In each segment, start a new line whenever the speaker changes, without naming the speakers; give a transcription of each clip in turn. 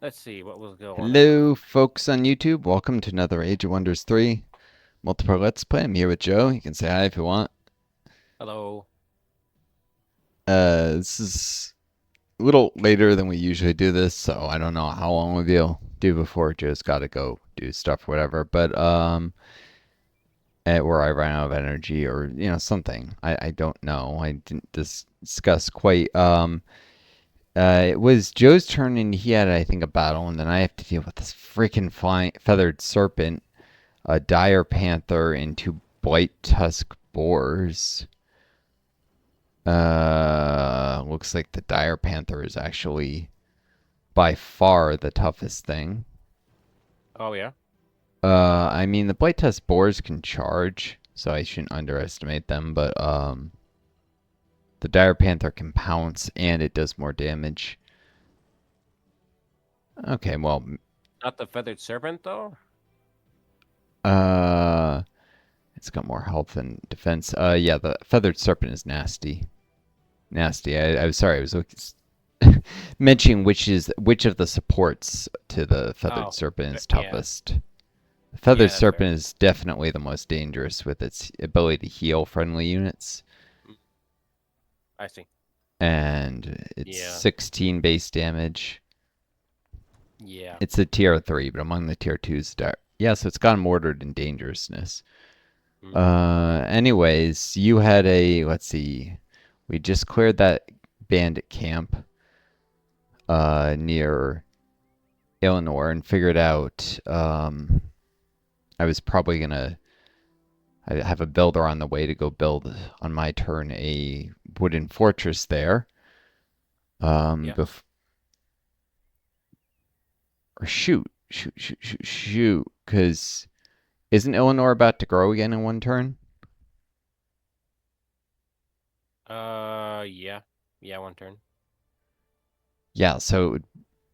Let's see what was going on.
Hello, folks on YouTube. Welcome to another Age of Wonders 3 multiplayer Let's Play. I'm here with Joe. You can say hi if you want.
Hello.
This is a little later than we usually do this, so I don't know how long we'll be able to do before Joe's got to go do stuff or whatever. But where I ran out of energy or something. I don't know. I didn't discuss quite. It was Joe's turn and he had I think a battle, and then I have to deal with this freaking feathered serpent, a dire panther, and two blight tusk boars. Looks like the dire panther is actually by far the toughest thing.
Oh yeah.
I mean the blight tusk boars can charge, so I shouldn't underestimate them. But the dire panther can pounce and it does more damage. Okay, well,
Not the feathered serpent though.
uh, it's got more health and defense. Yeah, the feathered serpent is nasty. Nasty. I was sorry. I was mentioning which of the supports to the feathered
Oh,
serpent is
yeah.
toughest. The feathered
Yeah, that's fair.
serpent is definitely the most dangerous with its ability to heal friendly units,
Mm, I see.
and it's
Yeah.
16 base damage.
Yeah.
It's a tier 3, but among the tier 2s, yeah, so it's gone mortared in dangerousness.
Okay.
Anyways, you had let's see, we just cleared that bandit camp near Illinois and figured out I was probably gonna I have a builder on the way to go build on my turn a wooden fortress there.
Yes.
Or shoot, because isn't Illinois about to grow again in one turn?
Yeah. Yeah, one turn.
Yeah, so
Although I'm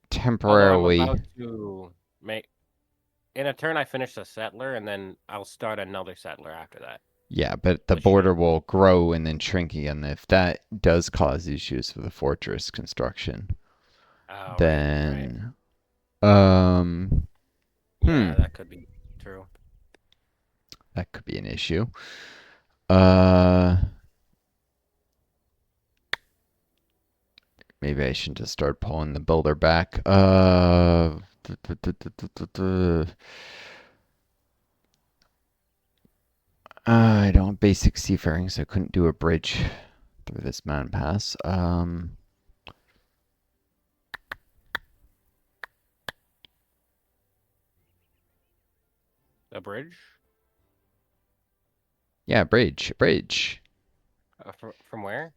temporarily,
about to make in a turn I finish the settler and then I'll start another settler after that.
yeah, but the
Which should
border will grow and then shrink again. If that does cause issues for the fortress construction,
oh right.
then um, hmm,
Yeah, that could be true.
that could be an issue. Uh, Maybe I should just start pulling the builder back. I don't have basic seafaring, so I couldn't do a bridge through this mountain pass.
A bridge?
Yeah, bridge.
From where?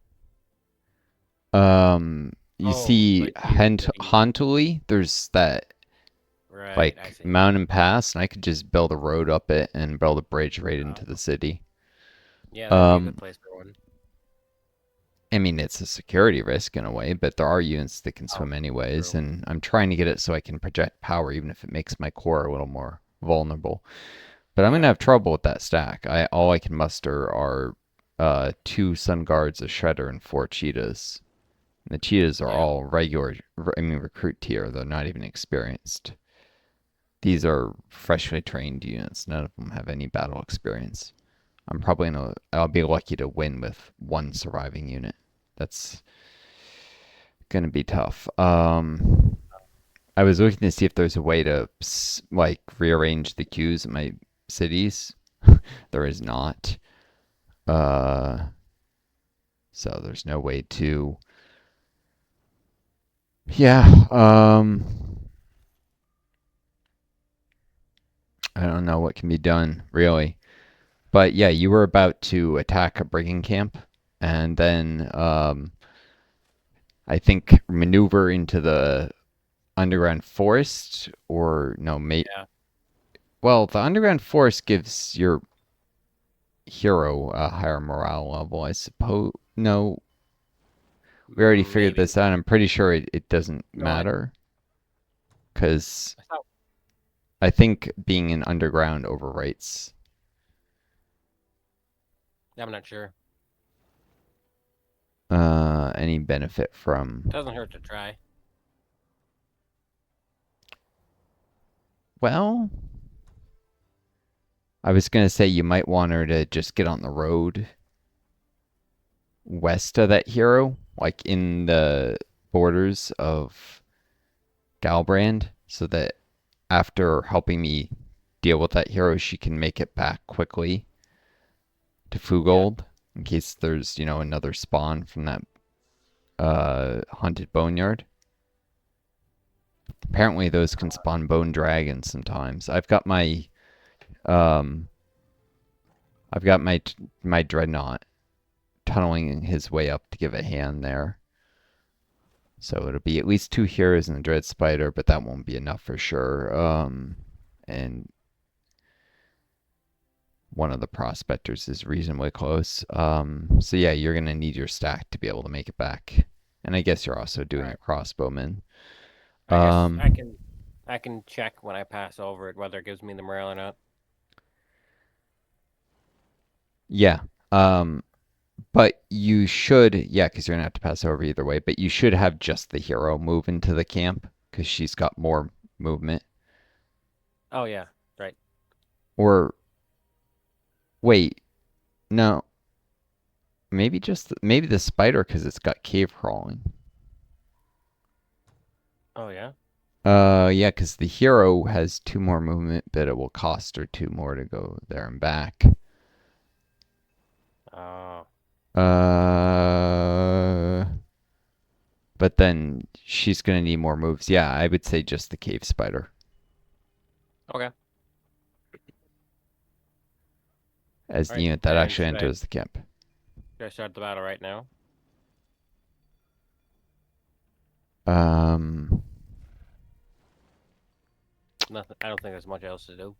You
Oh,
see
like to your city.
Huntly, there's that
Right, I
like
see.
mountain pass, and I could just build a road up it and build a bridge right into the
Oh.
city.
Yeah, that'd be a
Um,
good place for one.
I mean, it's a security risk in a way, but there are units that can
Oh,
swim anyways,
true.
and I'm trying to get it so I can project power, even if it makes my core a little more vulnerable. But I'm gonna
Yeah.
have trouble with that stack. All I can muster are two sun guards, a shredder, and four cheetahs. And the cheetahs are
Yeah.
all regular, I mean, recruit tier. They're not even experienced. These are freshly trained units. None of them have any battle experience. I'll be lucky to win with one surviving unit. That's gonna be tough. I was looking to see if there's a way to like rearrange the queues in my cities. There is not. Uh, so there's no way to. Yeah. I don't know what can be done really. But yeah, you were about to attack a Brigand camp, and then I think maneuver into the underground forest, or no, mate.
Yeah.
Well, the underground forest gives your hero a higher morale level, I suppose. No, we already figured
Maybe.
this out. I'm pretty sure it doesn't
No,
matter because
I thought
I think being in underground overwrites
I'm not sure.
any benefit from.
Doesn't hurt to try.
Well, I was gonna say you might want her to just get on the road west of that hero, like in the borders of Galbrand, so that after helping me deal with that hero, she can make it back quickly to
Yeah.
Fugold in case there's, another spawn from that haunted boneyard. Apparently those can spawn bone dragons sometimes. Um I've got my dreadnought tunneling his way up to give a hand there. So it'll be at least two heroes and the Dread Spider, but that won't be enough for sure. And one of the prospectors is reasonably close. So yeah, you're gonna need your stack to be able to make it back. And I guess you're also
All
doing a
right.
crossbowman.
I guess I
Um,
can I can check when I pass over it whether it gives me the morale or not.
yeah. Um, but you should, yeah, because you're gonna have to pass over either way. But you should have just the hero move into the camp because she's got more movement.
Oh yeah, right.
Or wait, no, maybe the spider because it's got cave crawling.
Oh yeah.
Yeah, because the hero has two more movement, but it will cost her two more to go there and back.
Oh,
Uh, but then she's gonna need more moves. Yeah, I would say just the cave spider
okay.
as
All
the
right.
unit that
And
actually enters the camp.
should I start the battle right now?
Um,
Nothing. I don't think there's much else to do.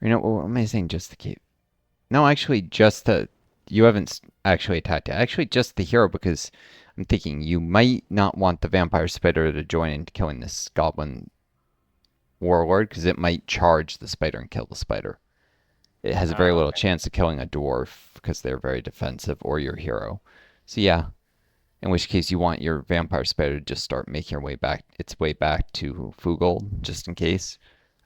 what am I saying? Just the cave? No, actually, just the. You haven't actually attacked it. Actually, just the hero because I'm thinking you might not want the vampire spider to join in killing this goblin warlord because it might charge the spider and kill the spider. It has a very
Ah,
little
okay.
chance of killing a dwarf because they're very defensive or your hero. So yeah, in which case you want your vampire spider to just start making its way back to Fugold just in case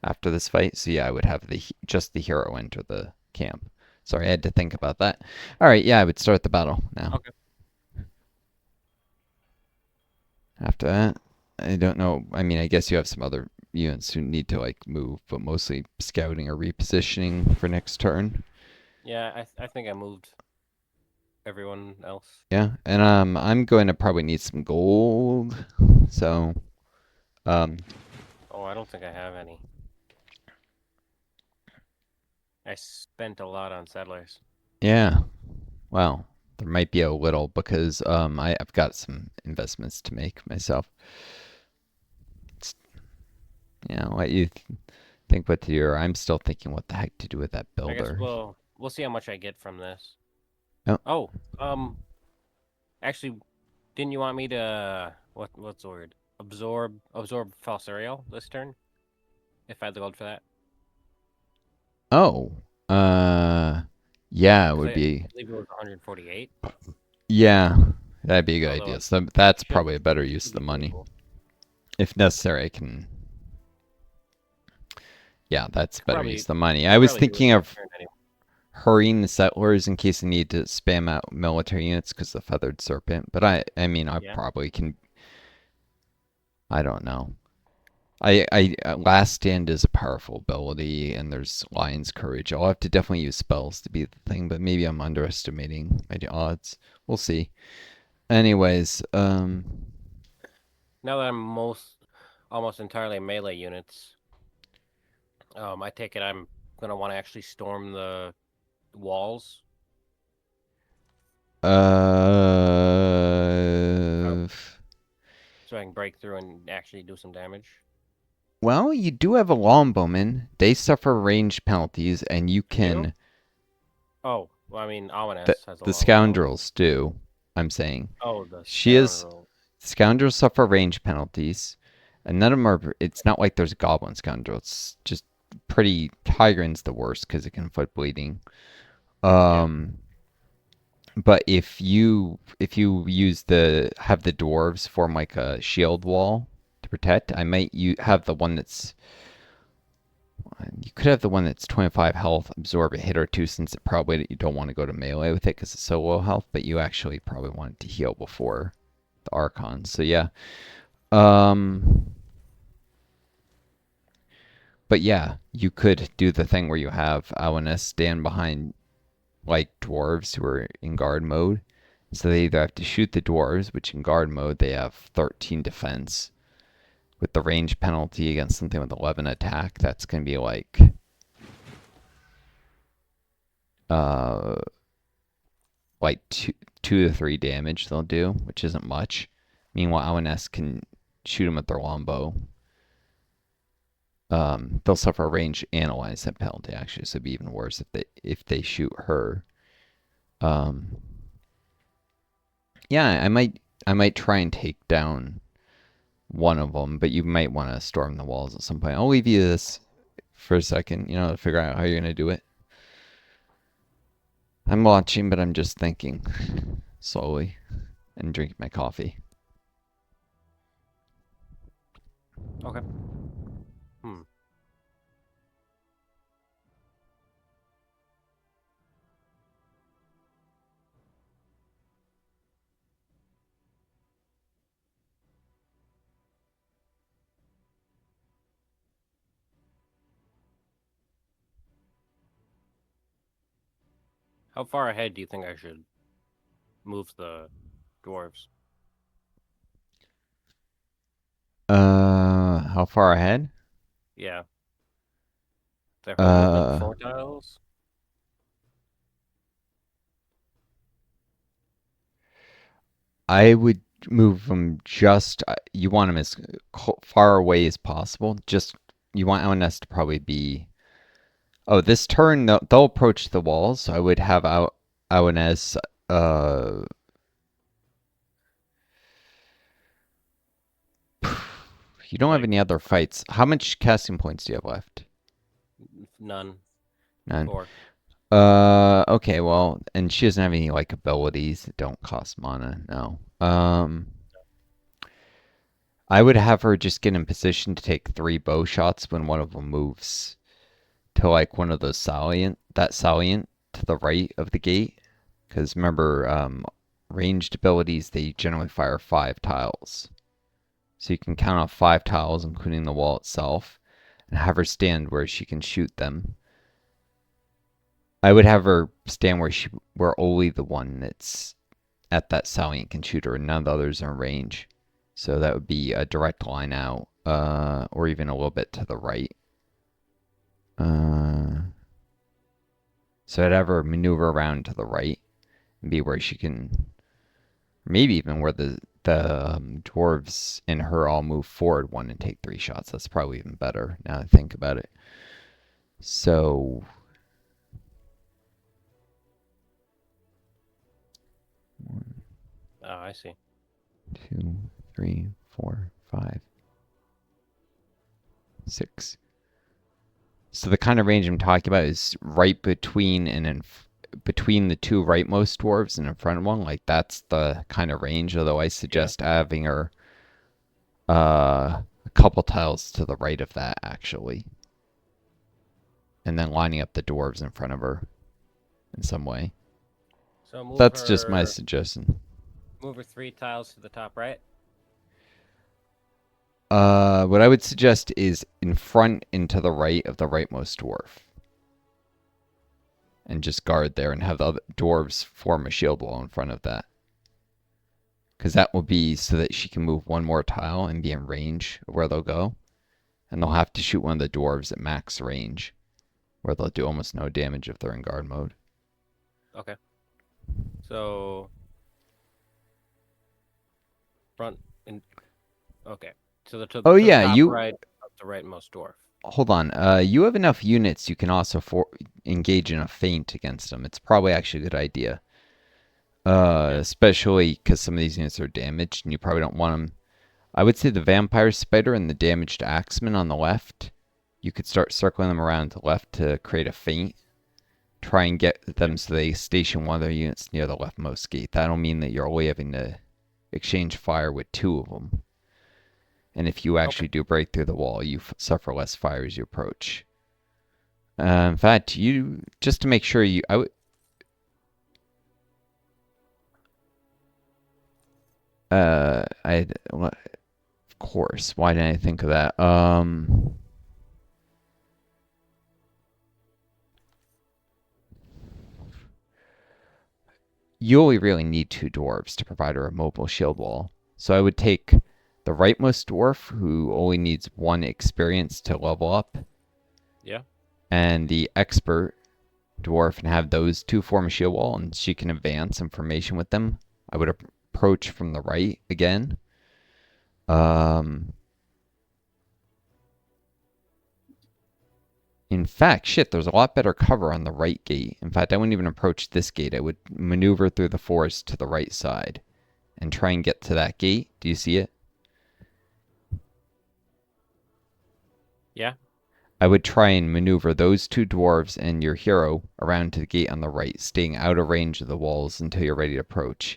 after this fight. So yeah, I would have just the hero enter the camp. Sorry, I had to think about that. All right, yeah, I would start the battle now.
Okay.
After that, I don't know. I mean, I guess you have some other units who need to like move, but mostly scouting or repositioning for next turn.
Yeah, I think I moved everyone else.
Yeah, and I'm going to probably need some gold. So, um,
Oh, I don't think I have any. I spent a lot on settlers.
yeah. Well, there might be a little because I've got some investments to make myself. It's, what you think what to do. I'm still thinking what the heck to do with that
I guess
builder.
we'll see how much I get from this.
Oh,
Oh, actually, didn't you want me to what's the word? Absorb Falsariel this turn? If I had the gold for that,
oh, uh, yeah, it
because
would
I
be.
believe it was 148.
Yeah, that'd be a good
Although
idea.
it
So that's
should
probably a better use of
should
the
be
money.
doable.
If necessary, I can. Yeah, that's better use of the money. I
Could
was
probably do it
thinking
next
of
turn anyway.
hurrying the settlers in case they need to spam out military units because the feathered serpent. But I mean, I
Yeah.
probably can. I don't know. Last stand is a powerful ability, and there's lion's courage. I'll have to definitely use spells to be the thing, but maybe I'm underestimating my odds. We'll see. Anyways,
Now that I'm almost entirely melee units, I take it I'm gonna want to actually storm the walls. So,
uh,
so I can break through and actually do some damage.
well, you do have a longbowman. They suffer range penalties, and you
They do?
can.
Oh, well, I mean,
The
Ominous has a
the
longbow.
scoundrels do. I'm saying
Oh, the
she is.
scoundrel.
Scoundrels suffer range penalties, and none of them are. It's not like there's a goblin scoundrel. It's just pretty. Tyrant's the worst because it can inflict bleeding.
Yeah.
Um, but if you use the have the dwarves form like a shield wall to to protect. I might you have the one that's you could have the one that's 25 health, absorb a hit or two, since it probably you don't want to go to melee with it because it's so low health, but you actually probably want it to heal before the Archon. So yeah. Um, but yeah, you could do the thing where you have Awareness stand behind like dwarves who are in guard mode. So they either have to shoot the dwarves, which in guard mode they have 13 defense. With the range penalty against something with 11 attack, that's going to be like uh like two to three damage they'll do, which isn't much. Meanwhile, ONS can shoot them with their longbow. They'll suffer a range analyze that penalty actually, so it'd be even worse if they shoot her. Um, yeah, I might try and take down one of them, but you might want to storm the walls at some point. I'll leave you this for a second, to figure out how you're gonna do it. I'm watching, but I'm just thinking slowly and drinking my coffee.
Okay. Hmm. How far ahead do you think I should move the dwarves?
How far ahead?
Yeah. Is her movement
Uh,
4 tiles?
I would move them just. You want them as far away as possible. Just you want LNS to probably be. Oh, this turn they'll approach the walls. So I would have LNS. You don't have
Like
any other fights. How much casting points do you have left?
none.
None.
4.
Okay, well, and she doesn't have any like abilities that don't cost mana. No. I would have her just get in position to take 3 bow shots when one of them moves to like one of those salient to the right of the gate. Because remember, ranged abilities they generally fire 5 tiles, so you can count off 5 tiles, including the wall itself, and have her stand where she can shoot them. I would have her stand where only the one that's at that salient can shoot her, and none of the others are in range. So that would be a direct line out, or even a little bit to the right. So I'd have her maneuver around to the right and be where she can, maybe even where the dwarves and her all move forward one and take 3 shots. That's probably even better now that I think about it. So
Oh, I see.
2, 3, 4, 5, 6. So the kind of range I'm talking about is right between between the 2 rightmost dwarves and in front of one. Like that's the kind of range. Although I
Yeah.
suggest having her a couple tiles to the right of that actually, and then lining up the dwarves in front of her in some way.
So
That's just my suggestion.
move her 3 tiles to the top right.
What I would suggest is in front and to the right of the rightmost dwarf, and just guard there and have the other dwarves form a shield wall in front of that. Because that will be so that she can move one more tile and be in range of where they'll go. And they'll have to shoot one of the dwarves at max range, where they'll do almost no damage if they're in guard mode.
Okay. So front and okay. So
Oh
to the
yeah,
top
you
right of the rightmost dwarf.
hold on. You have enough units. You can also engage in a feint against them. It's probably actually a good idea.
Yeah.
Especially because some of these units are damaged, and you probably don't want them. I would say the vampire spider and the damaged axeman on the left. You could start circling them around to the left to create a feint. Try and get them so they station one of their units near the leftmost gate. That'll mean that you're only having to exchange fire with 2 of them. And if you
Okay.
actually do break through the wall, you suffer less fire as you approach. In fact, you just to make sure you, I would, of course. Why didn't I think of that? You only really need two dwarves to provide a removable shield wall. So I would take the rightmost dwarf, who only needs one experience to level up,
Yeah.
and the expert dwarf, and have those two form a shield wall, and she can advance information with them. I would approach from the right again. Um, in fact, shit, there's a lot better cover on the right gate. In fact, I wouldn't even approach this gate. I would maneuver through the forest to the right side and try and get to that gate. Do you see it?
Yeah.
I would try and maneuver those two dwarves and your hero around to the gate on the right, staying out of range of the walls until you're ready to approach.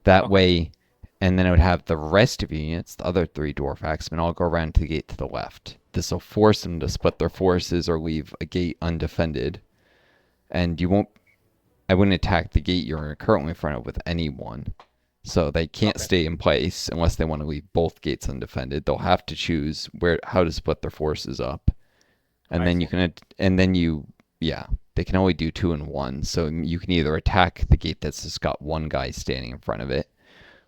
That
Okay.
way, and then I would have the rest of your units, the other three dwarf axemen, all go around to the gate to the left. This will force them to split their forces or leave a gate undefended. And you won't, I wouldn't attack the gate you're currently in front of with anyone. So they can't
Okay.
stay in place unless they want to leave both gates undefended. They'll have to choose how to split their forces up. And
I
then
see.
yeah, they can only do two and one. So you can either attack the gate that's just got one guy standing in front of it,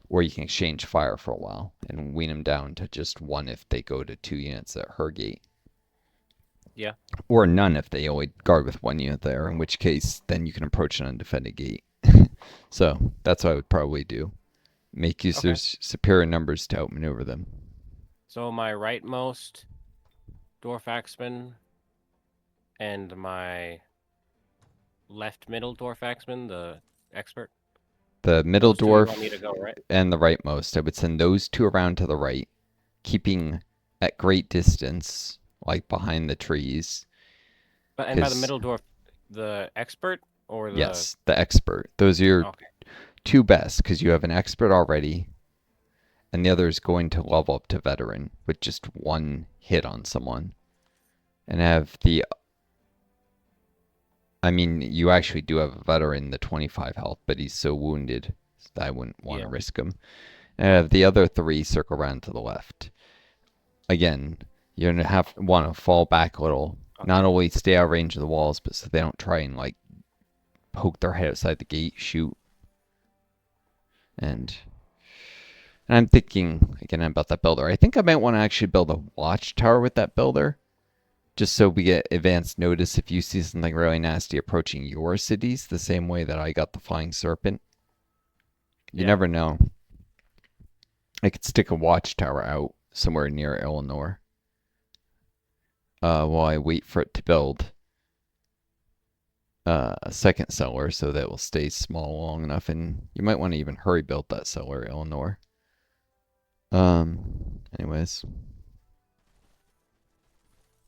or you can exchange fire for a while and wean them down to just one if they go to two units at her gate,
Yeah.
or none if they only guard with one unit there, in which case then you can approach an undefended gate. So that's what I would probably do. Make use of their
Okay.
superior numbers to outmaneuver them.
So my rightmost dwarf axeman and my left middle dwarf axeman, the expert.
The middle
Those two you want me to
dwarf
go, right?
and the rightmost, I would send those two around to the right, keeping at great distance, like behind the trees.
But and by the
Because,
middle dwarf, the expert or the
yes, the expert. Those are your
okay.
two best, because you have an expert already, and the other is going to level up to veteran with just one hit on someone. And have the, I mean, you actually do have a veteran, the 25 health, but he's so wounded that I wouldn't want to
Yeah.
risk him. And have the other three circle around to the left. Again, you're gonna have want to fall back a little.
Okay.
Not only stay out of range of the walls, but so they don't try and like poke their head outside the gate, shoot. And and I'm thinking again about that builder. I think I might want to actually build a watchtower with that builder, just so we get advanced notice if you see something really nasty approaching your cities, the same way that I got the flying serpent. You
Yeah.
never know. I could stick a watchtower out somewhere near Eleanor while I wait for it to build a second cellar so that it will stay small long enough. And you might want to even hurry build that cellar, Eleanor. Anyways,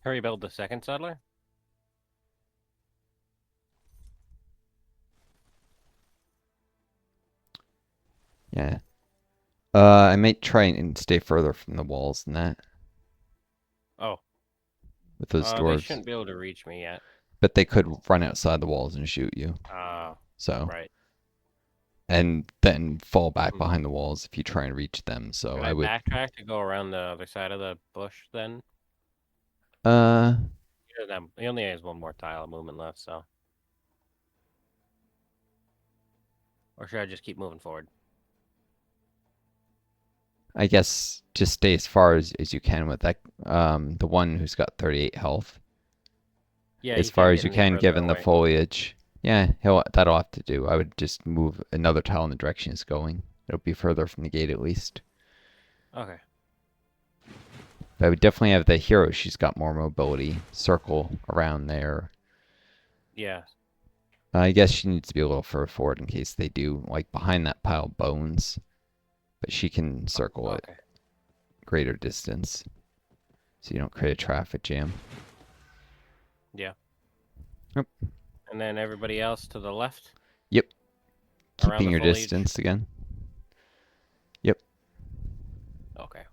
Hurry build the second settler?
yeah. I might try and stay further from the walls than that
Oh.
with those
They
dwarves.
shouldn't be able to reach me yet.
But they could run outside the walls and shoot you. So,
Right.
and then fall back
Hmm.
behind the walls if you try and reach them. So
Should
I
I
would,
backtrack to go around the other side of the bush then?
uh,
He only has one more tile of movement left, so. Or should I just keep moving forward?
I guess just stay as far as you can with that. The one who's got 38 health,
Yeah,
as
you
far
can't
as
get
you
any
can,
further
given the
away.
foliage. Yeah, that'll have to do. I would just move another tile in the direction it's going. It'll be further from the gate at least.
Okay.
But I would definitely have the hero. She's got more mobility. Circle around there.
Yeah.
I guess she needs to be a little further forward in case they do, like behind that pile of bones. But she can circle at
Okay.
greater distance, so you don't create a traffic jam.
Yeah.
Yep.
And then everybody else to the left
Yep.
around
Keeping
the
your
foliage.
distance again. Yep.
Okay.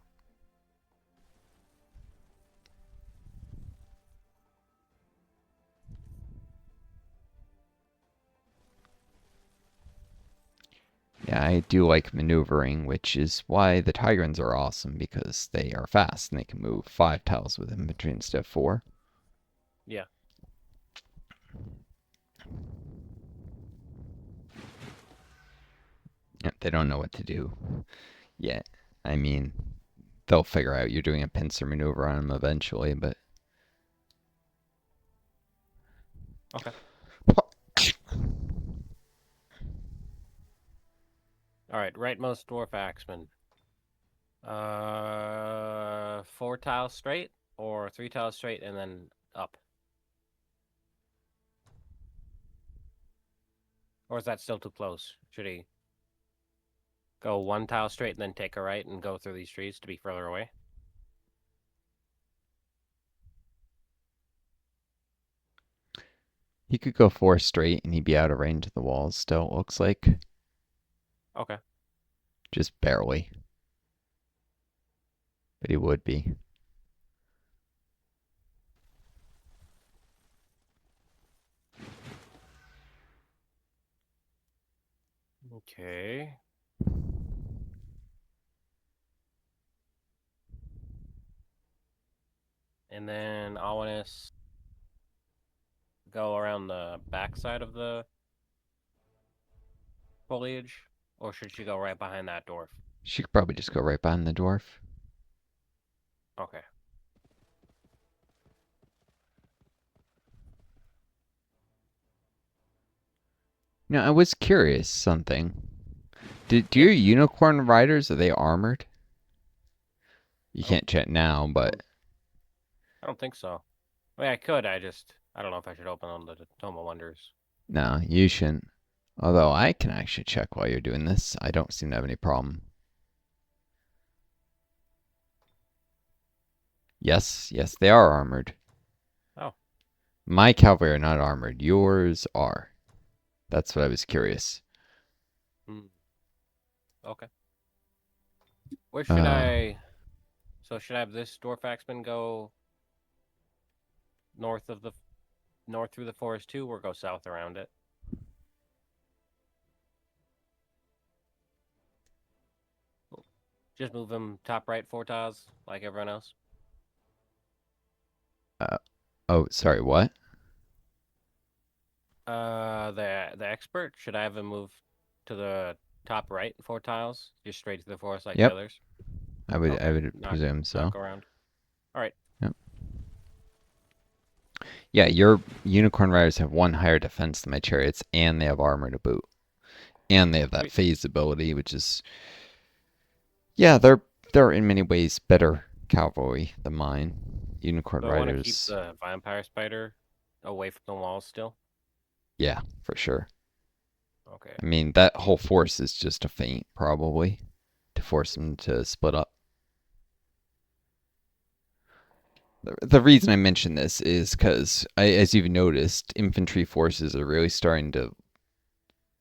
Yeah, I do like maneuvering, which is why the Tigrans are awesome because they are fast and they can move 5 tiles with infantry instead of 4.
Yeah.
Yeah, they don't know what to do yet. I mean, they'll figure out you're doing a pincer maneuver on them eventually, but
Okay. All right. Rightmost dwarf axeman. 4 tiles straight or 3 tiles straight and then up? Or is that still too close? Should he go 1 tile straight and then take a right and go through these trees to be further away?
he could go 4 straight and he'd be out of range of the walls still, it looks like.
Okay.
Just barely. But he would be.
Okay. And then I want to go around the backside of the foliage, or should she go right behind that dwarf?
She could probably just go right behind the dwarf.
Okay.
Now, I was curious something. Do
Yeah.
your unicorn riders, are they armored? You
I don't.
can't check now,
I
but
don't, I don't think so. I mean, I could. I don't know if I should open on the Tome of Wonders.
no, you shouldn't. Although I can actually check while you're doing this. I don't seem to have any problem. Yes, yes, they are armored.
Oh.
My cavalry are not armored. Yours are. That's what I was curious.
Hmm. Okay. Where should
Uh,
I? So should I have this dwarf axeman go north of the north through the forest too, or go south around it? Just move him top right 4 tiles like everyone else.
uh, oh, sorry, what?
The expert, should I have him move to the top right 4 tiles, just straight to the forest like the
Yep,
others?
I
Okay,
would
not
presume
not
so.
go around. All right,
Yep. Yeah, your unicorn riders have 1 higher defense than my chariots, and they have armor to boot, and they have that
sweet.
phase ability, which is yeah, they're in many ways better cavalry than mine. Unicorn
So I want to keep
riders,
the vampire spider away from the walls still.
yeah, for sure.
Okay.
I mean, that whole force is just a feint, probably, to force them to split up. The reason I mention this is because, as you've noticed, infantry forces are really starting to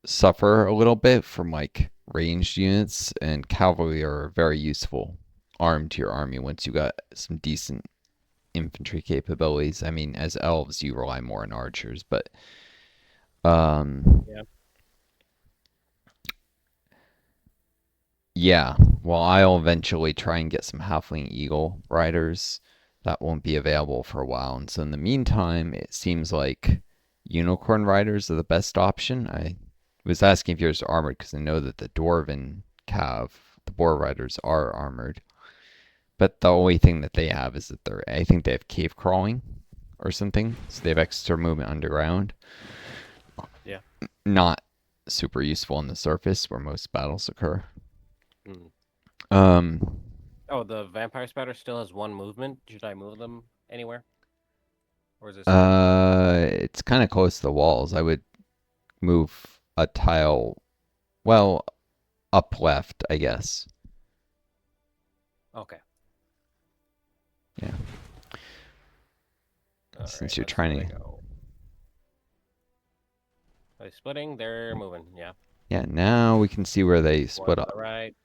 suffer a little bit from like ranged units, and cavalry are very useful arm to your army once you got some decent infantry capabilities. I mean, as elves, you rely more on archers, but um,
Yeah.
yeah. Well, I'll eventually try and get some halfling eagle riders. That won't be available for a while, and so in the meantime, it seems like unicorn riders are the best option. I was asking if yours are armored because I know that the dwarven cav, the boar riders, are armored. But the only thing that they have is that I think they have cave crawling or something, so they have extra movement underground.
Yeah.
Not super useful on the surface where most battles occur.
Hmm.
Um,
Oh, the vampire spider still has 1 movement. Should I move them anywhere, or is it still in?
it's kind of close to the walls. I would move a tile, well, up left, I guess.
Okay.
Yeah,
All
since
right.
you're
Let's see where they
trying to.
go. Are they splitting? They're moving. Yeah.
Yeah, now we can see where they
One
split
to
up.
the right.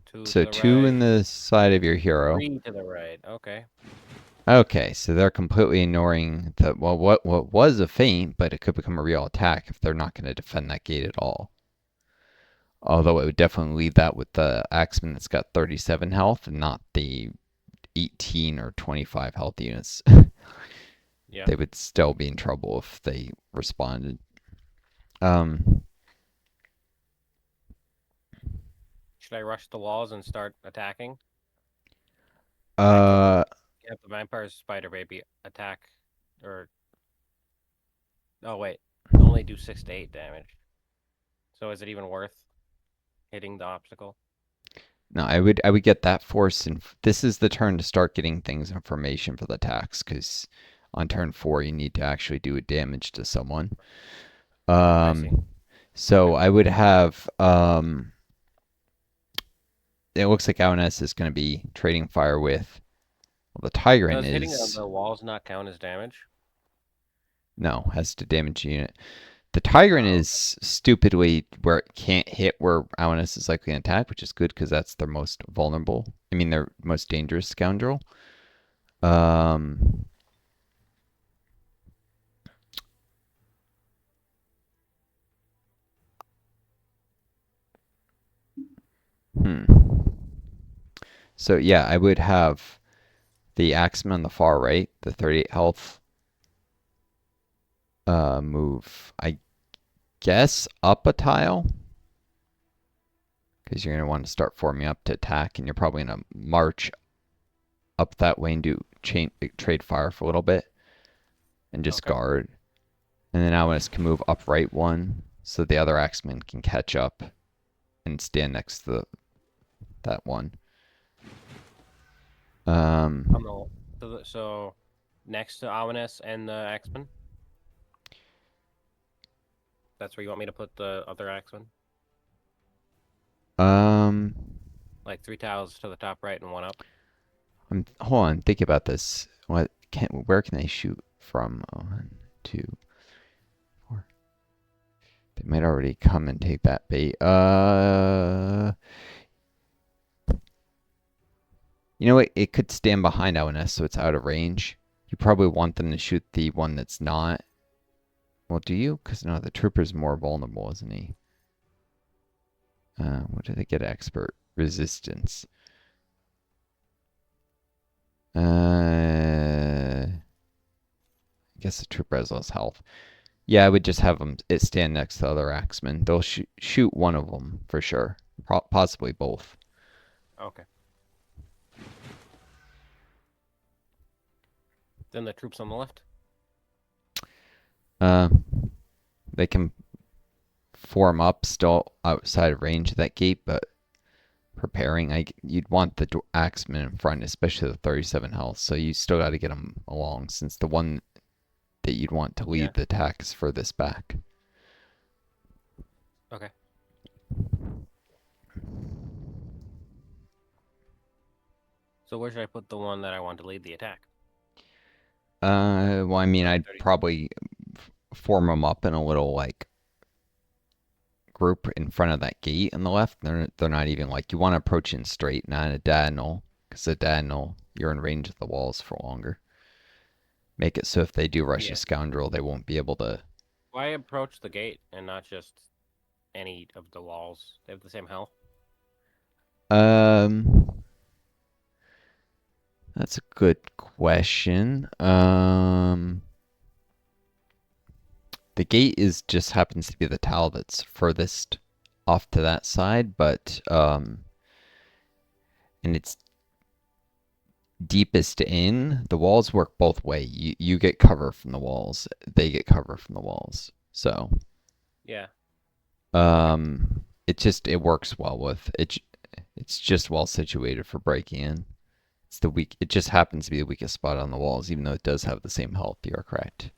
Two to
So
the
two in
right.
the side of your hero.
3 to the right. Okay.
Okay, so they're completely ignoring the well, what was a feint, but it could become a real attack if they're not going to defend that gate at all. Although it would definitely leave that with the Axeman that's got 37 health and not the 18 or 25 health units.
Yeah.
They would still be in trouble if they responded. Um,
Should I rush the walls and start attacking? I could
uh,
have the vampire spider baby attack, or oh wait, only do 6 to 8 damage. So is it even worth hitting the obstacle?
no, I would get that force, and this is the turn to start getting things information for the attacks, because on turn 4 you need to actually do damage to someone.
I see.
Um,
Okay.
so I would have it looks like Aones is going to be trading fire with. Well, the Tyrant
Does hitting
is
the walls not count as damage?
no has to damage the unit. The Tyrant
Oh, okay.
is stupidly where it can't hit where Aonis is likely to attack, which is good because that's their most vulnerable. I mean, their most dangerous scoundrel. Um, hmm. So yeah, I would have the Axeman on the far right, the 38 health, move. I guess up a tile because you're gonna want to start forming up to attack, and you're probably gonna march up that way and do trade fire for a little bit and just
Okay.
guard. And then Aonis can move up right one so the other Axeman can catch up and stand next to that one.
On
Um,
the so next to Ominous and the Axeman. That's where you want me to put the other Axeman?
um,
Like 3 tiles to the top right and one up.
hold on, think about this. Where can they shoot from? One, two, four. They might already come and take that bait. You know what? It could stand behind Aonis, so it's out of range. You probably want them to shoot the one that's not. Well, do you? Because no, the trooper's more vulnerable, isn't he? What did they get? Expert resistance. I guess the trooper has less health. Yeah, I would just have them it stand next to the other axemen. They'll shoot one of them for sure, possibly both.
Okay. Then the troops on the left.
Uh, they can form up still outside of range of that gate, but preparing. You'd want the axemen in front, especially the 37 health. So you still got to get them along, since the one that you'd want to
Yeah.
lead the attack is furthest back.
Okay. So where should I put the one that I want to lead the attack?
Well, I mean,
The
I'd
30.
probably form them up in a little like group in front of that gate on the left. They're not even like you want to approach in straight, not a diagonal, because a diagonal you're in range of the walls for longer. Make it so if they do rush a
Yeah.
scoundrel, they won't be able to.
Why approach the gate and not just any of the walls? They have the same health.
Um, that's a good question. The gate is just happens to be the tile that's furthest off to that side, but and it's deepest in. The walls work both way. You get cover from the walls. They get cover from the walls. So
Yeah. Okay.
it works well with it. It's just well situated for breaking in. It's the weak. It just happens to be the weakest spot on the walls, even though it does have the same health. You are correct.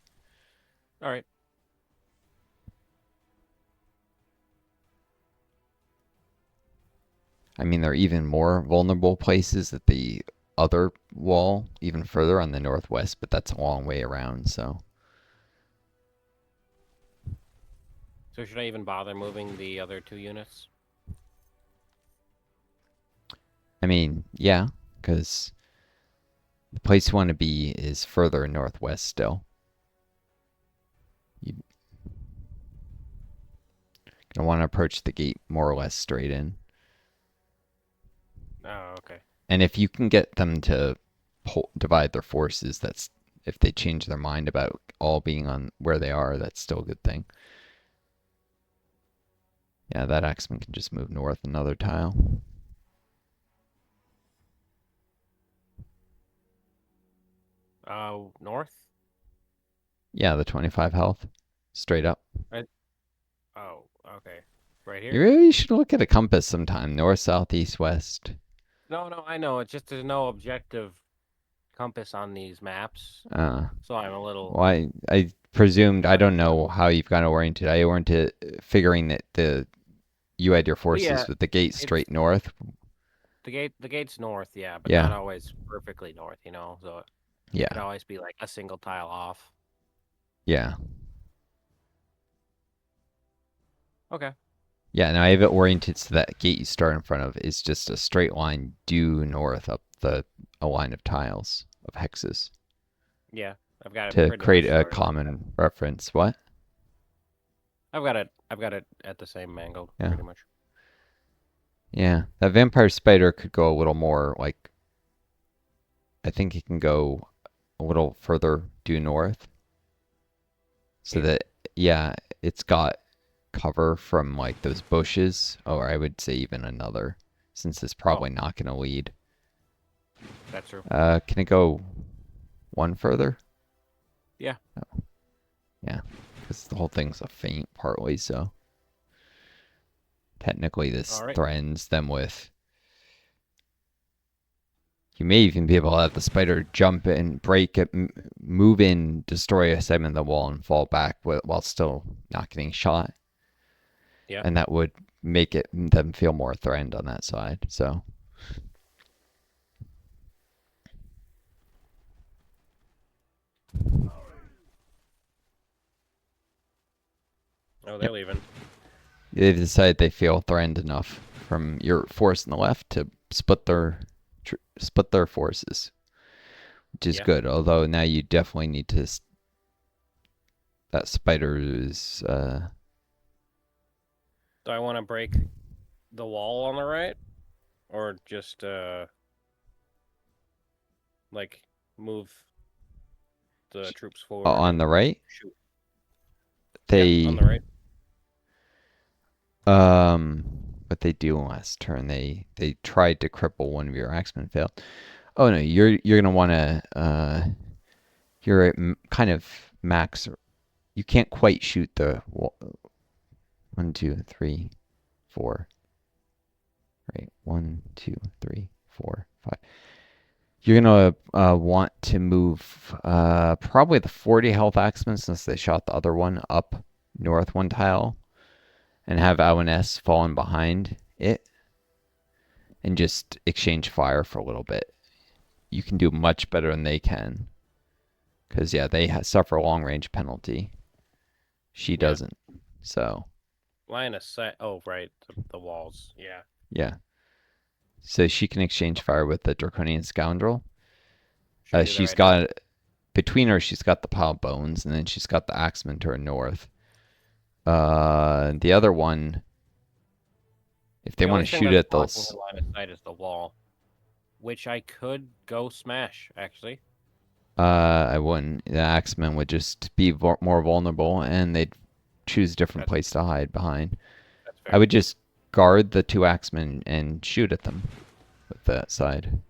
All right.
I mean, there are even more vulnerable places at the other wall, even further on the northwest, but that's a long way around. So,
So should I even bother moving the other 2 units?
I mean, yeah, because the place you want to be is further northwest still. I want to approach the gate more or less straight in.
Oh, okay.
And if you can get them to divide their forces, that's if they change their mind about all being on where they are, that's still a good thing. Yeah, that axeman can just move north another tile.
North?
Yeah, the 25 health. Straight up.
Right. Oh, okay. Right
You
here?
really should look at a compass sometime. North, south, east, west.
No, no, I know. It's just there's no objective compass on these maps,
Uh,
so I'm a little
well, I presumed, I don't
stuck.
know how you've got oriented. I oriented figuring that you had your
Well, yeah,
forces with the gate
it's
straight north.
the gate's north, yeah, but
Yeah,
not always perfectly north, so it could
yeah,
always be like a single tile off.
yeah.
Okay.
Yeah, now I have it oriented so that gate you start in front of is just a straight line due north up a line of tiles, of hexes,
Yeah, I've got it
to
pretty
create
much
a
started like that.
common reference. What?
I've got it at the same angle,
Yeah.
pretty much.
Yeah. That vampire spider could go a little more like I think it can go a little further due north. So
Here?
that yeah, it's got cover from like those bushes, or I would say even another, since it's
Oh,
probably not gonna lead.
that's true.
Can it go one further?
Yeah.
Oh, yeah, because the whole thing's a feint partly, so technically this
All right.
threatens them with. You may even be able to let the spider jump in, break it, move in, destroy a segment of the wall, and fall back while still not getting shot.
Yeah.
And that would make it them feel more threatened on that side. So
Oh, they're
yep,
leaving.
they've decided they feel threatened enough from your force on the left to split their forces, which is
Yeah.
good. Although now you definitely need to that spider is
Do I want to break the wall on the right, or just like move the troops forward
on the
and
right.
shoot? Yeah, on
They
the right.
um what they do last turn, they tried to cripple one of your axemen, failed. Oh no, you're gonna want to you're at kind of max. You can't quite shoot the one, two, three, four. Right, one, two, three, four, five. You're gonna want to move probably the 40 health axeman since they shot the other one up north one tile, and have Awan fallen behind it, and just exchange fire for a little bit. You can do much better than they can, because yeah, they suffer a long range penalty. She
Yeah.
doesn't. So
Line of sight. Oh, right. The walls. Yeah.
yeah, so she can exchange fire with the Draconian Scoundrel.
Should I do that
She's
right now?
got between her, she's got the pile of bones, and then she's got the Axeman to her north. The other one, if they
The
want
only
to
thing
shoot
that's
it,
blocking her line of sight is the wall, which I could go smash, actually.
I wouldn't. The Axemen would just be more vulnerable, and they'd choose a different
That's
place to hide behind.
that's
I
fair.
would just guard the two Axemen and shoot at them with that side.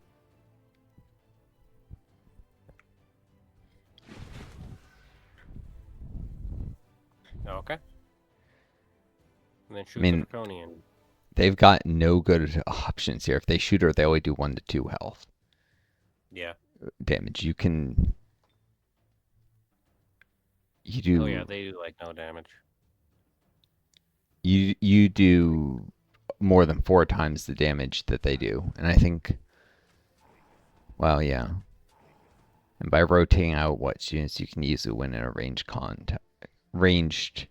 Okay. And then
I
shoot the
mean,
draconian.
they've got no good options here. If they shoot her, they only do 1 to 2 health
Yeah.
damage. You
Oh yeah,
do
they do like no damage.
you do more than 4 times the damage that they do, and I think, well, yeah. And by rotating out what students, you can easily win in a ranged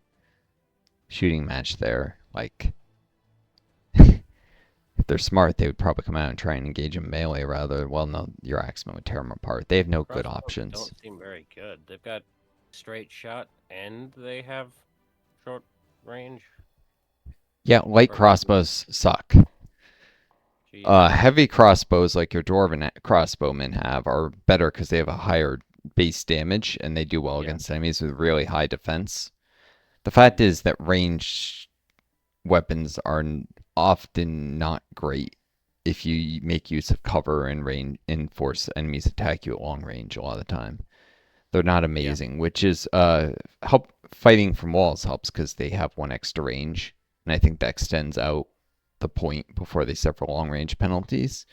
shooting match there. Like, if they're smart, they would probably come out and try and engage in melee rather. Well, no, your axemen would tear them apart. They have no good
Crossbows
options.
don't seem very good. They've got straight shot and they have short range.
Yeah, light
Or maybe.
crossbows suck.
Jeez.
Heavy crossbows like your dwarven crossbowmen have are better because they have a higher base damage and they do well
Yeah.
against enemies with really high defense. The fact
Hmm.
is that ranged weapons are often not great if you make use of cover and range and force enemies attack you at long range a lot of the time. They're not
Yeah.
amazing, which is help fighting from walls helps because they have one extra range, and I think that extends out the point before they suffer long range penalties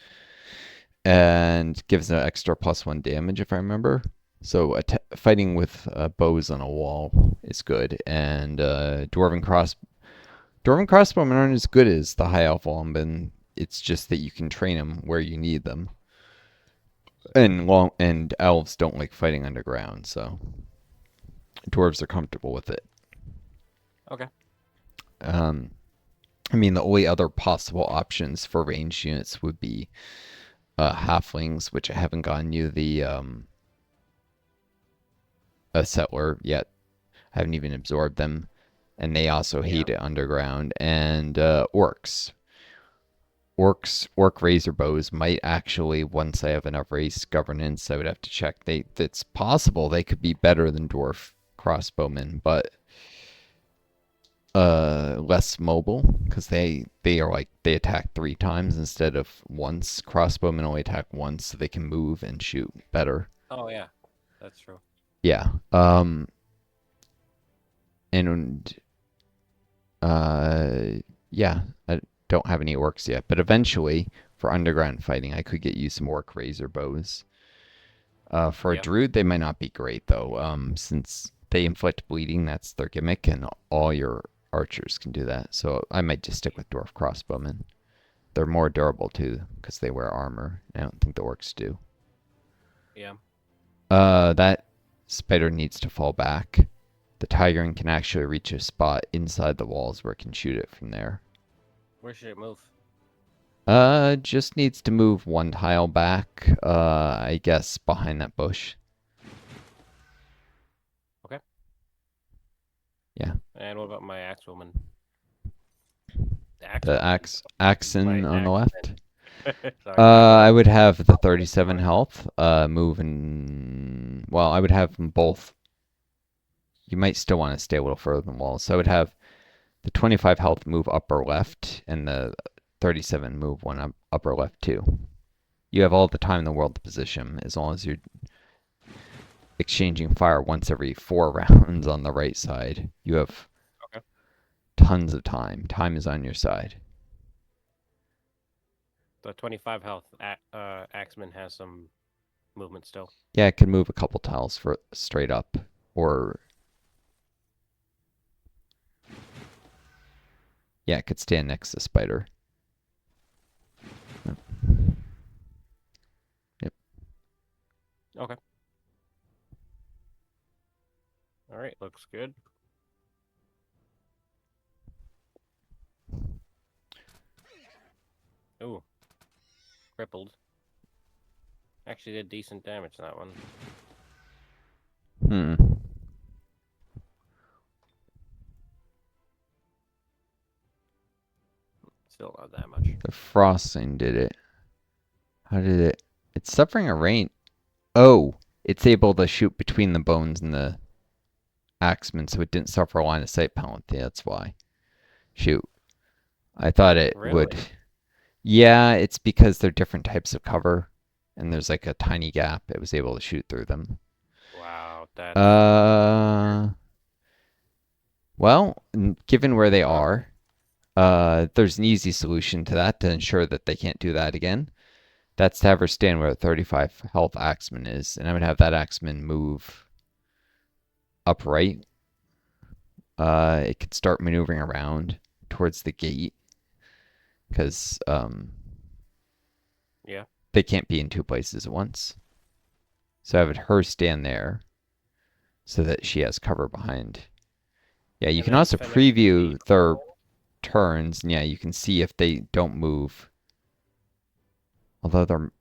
and gives an extra +1 damage if I remember. So fighting with bows on a wall is good, and dwarven crossbowmen aren't as good as the high elf womben. It's just that you can train them where you need them, and elves don't like fighting underground, so dwarves are comfortable with it.
Okay.
Um, I mean, the only other possible options for ranged units would be halflings, which I haven't gotten you the a settler yet. I haven't even absorbed them, and they also
Yeah.
hate it underground. And orc razor bows might actually, once I have enough race governance, I would have to check. It's possible they could be better than dwarf crossbowmen, but less mobile because they are like they attack 3 times instead of once. Crossbowmen only attack once, so they can move and shoot better.
Oh yeah. That's true.
Yeah. And uh yeah, I don't have any orcs yet, but eventually for underground fighting I could get you some orc razor bows. For a
Yeah.
druid they might not be great though, since they inflict bleeding, that's their gimmick, and all your archers can do that. So I might just stick with dwarf crossbowmen. They're more durable too because they wear armor. I don't think the orcs do.
Yeah.
That spider needs to fall back. The tiger can actually reach a spot inside the walls where it can shoot it from there.
Where should it move?
Just needs to move 1 tile back. I guess behind that bush.
Okay.
Yeah,
And what about my axewoman? The
the
axewoman.
axon
My
on the
axeman.
left.
Sorry, my
I
bad.
would have the
Compliment to
37
my.
health. Moving. Well, I would have them both. You might still want to stay a little further than walls. So I would have the 25 health move upper left, and the 37 move one up upper left too. You have all the time in the world to position as long as you're exchanging fire once every 4 rounds on the right side. You have
Okay.
tons of time. Time is on your side.
The 25 health axeman has some movement still.
Yeah, it could move a couple tiles for straight up, or yeah, it could stand next to Spider. Yep. Yep.
Okay. All right. Looks good. Ooh, crippled. Actually did decent damage that one.
Hmm.
Still not that much.
The frosting did it. How did it? It's suffering a rain. Oh, it's able to shoot between the bones and the axeman, so it didn't suffer a line of sight penalty. That's why. Shoot. I thought it would.
Really?
Yeah, it's because they're different types of cover, and there's like a tiny gap. It was able to shoot through them.
Wow, that's weird.
Uh, well, given where they
Huh.
are, there's an easy solution to that to ensure that they can't do that again. That's to have her stand where a 35 health axeman is, and I would have that axeman move upright. It could start maneuvering around towards the gate because
Yeah.
they can't be in 2 places at once. So I would her stand there so that she has cover behind. Yeah, you
And
can
then
also
finish the
preview their
roll.
turns. And yeah, you can see if they don't move. Although they're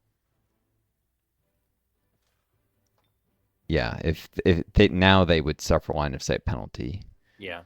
yeah, if they now they would suffer line of sight penalty.
Yeah.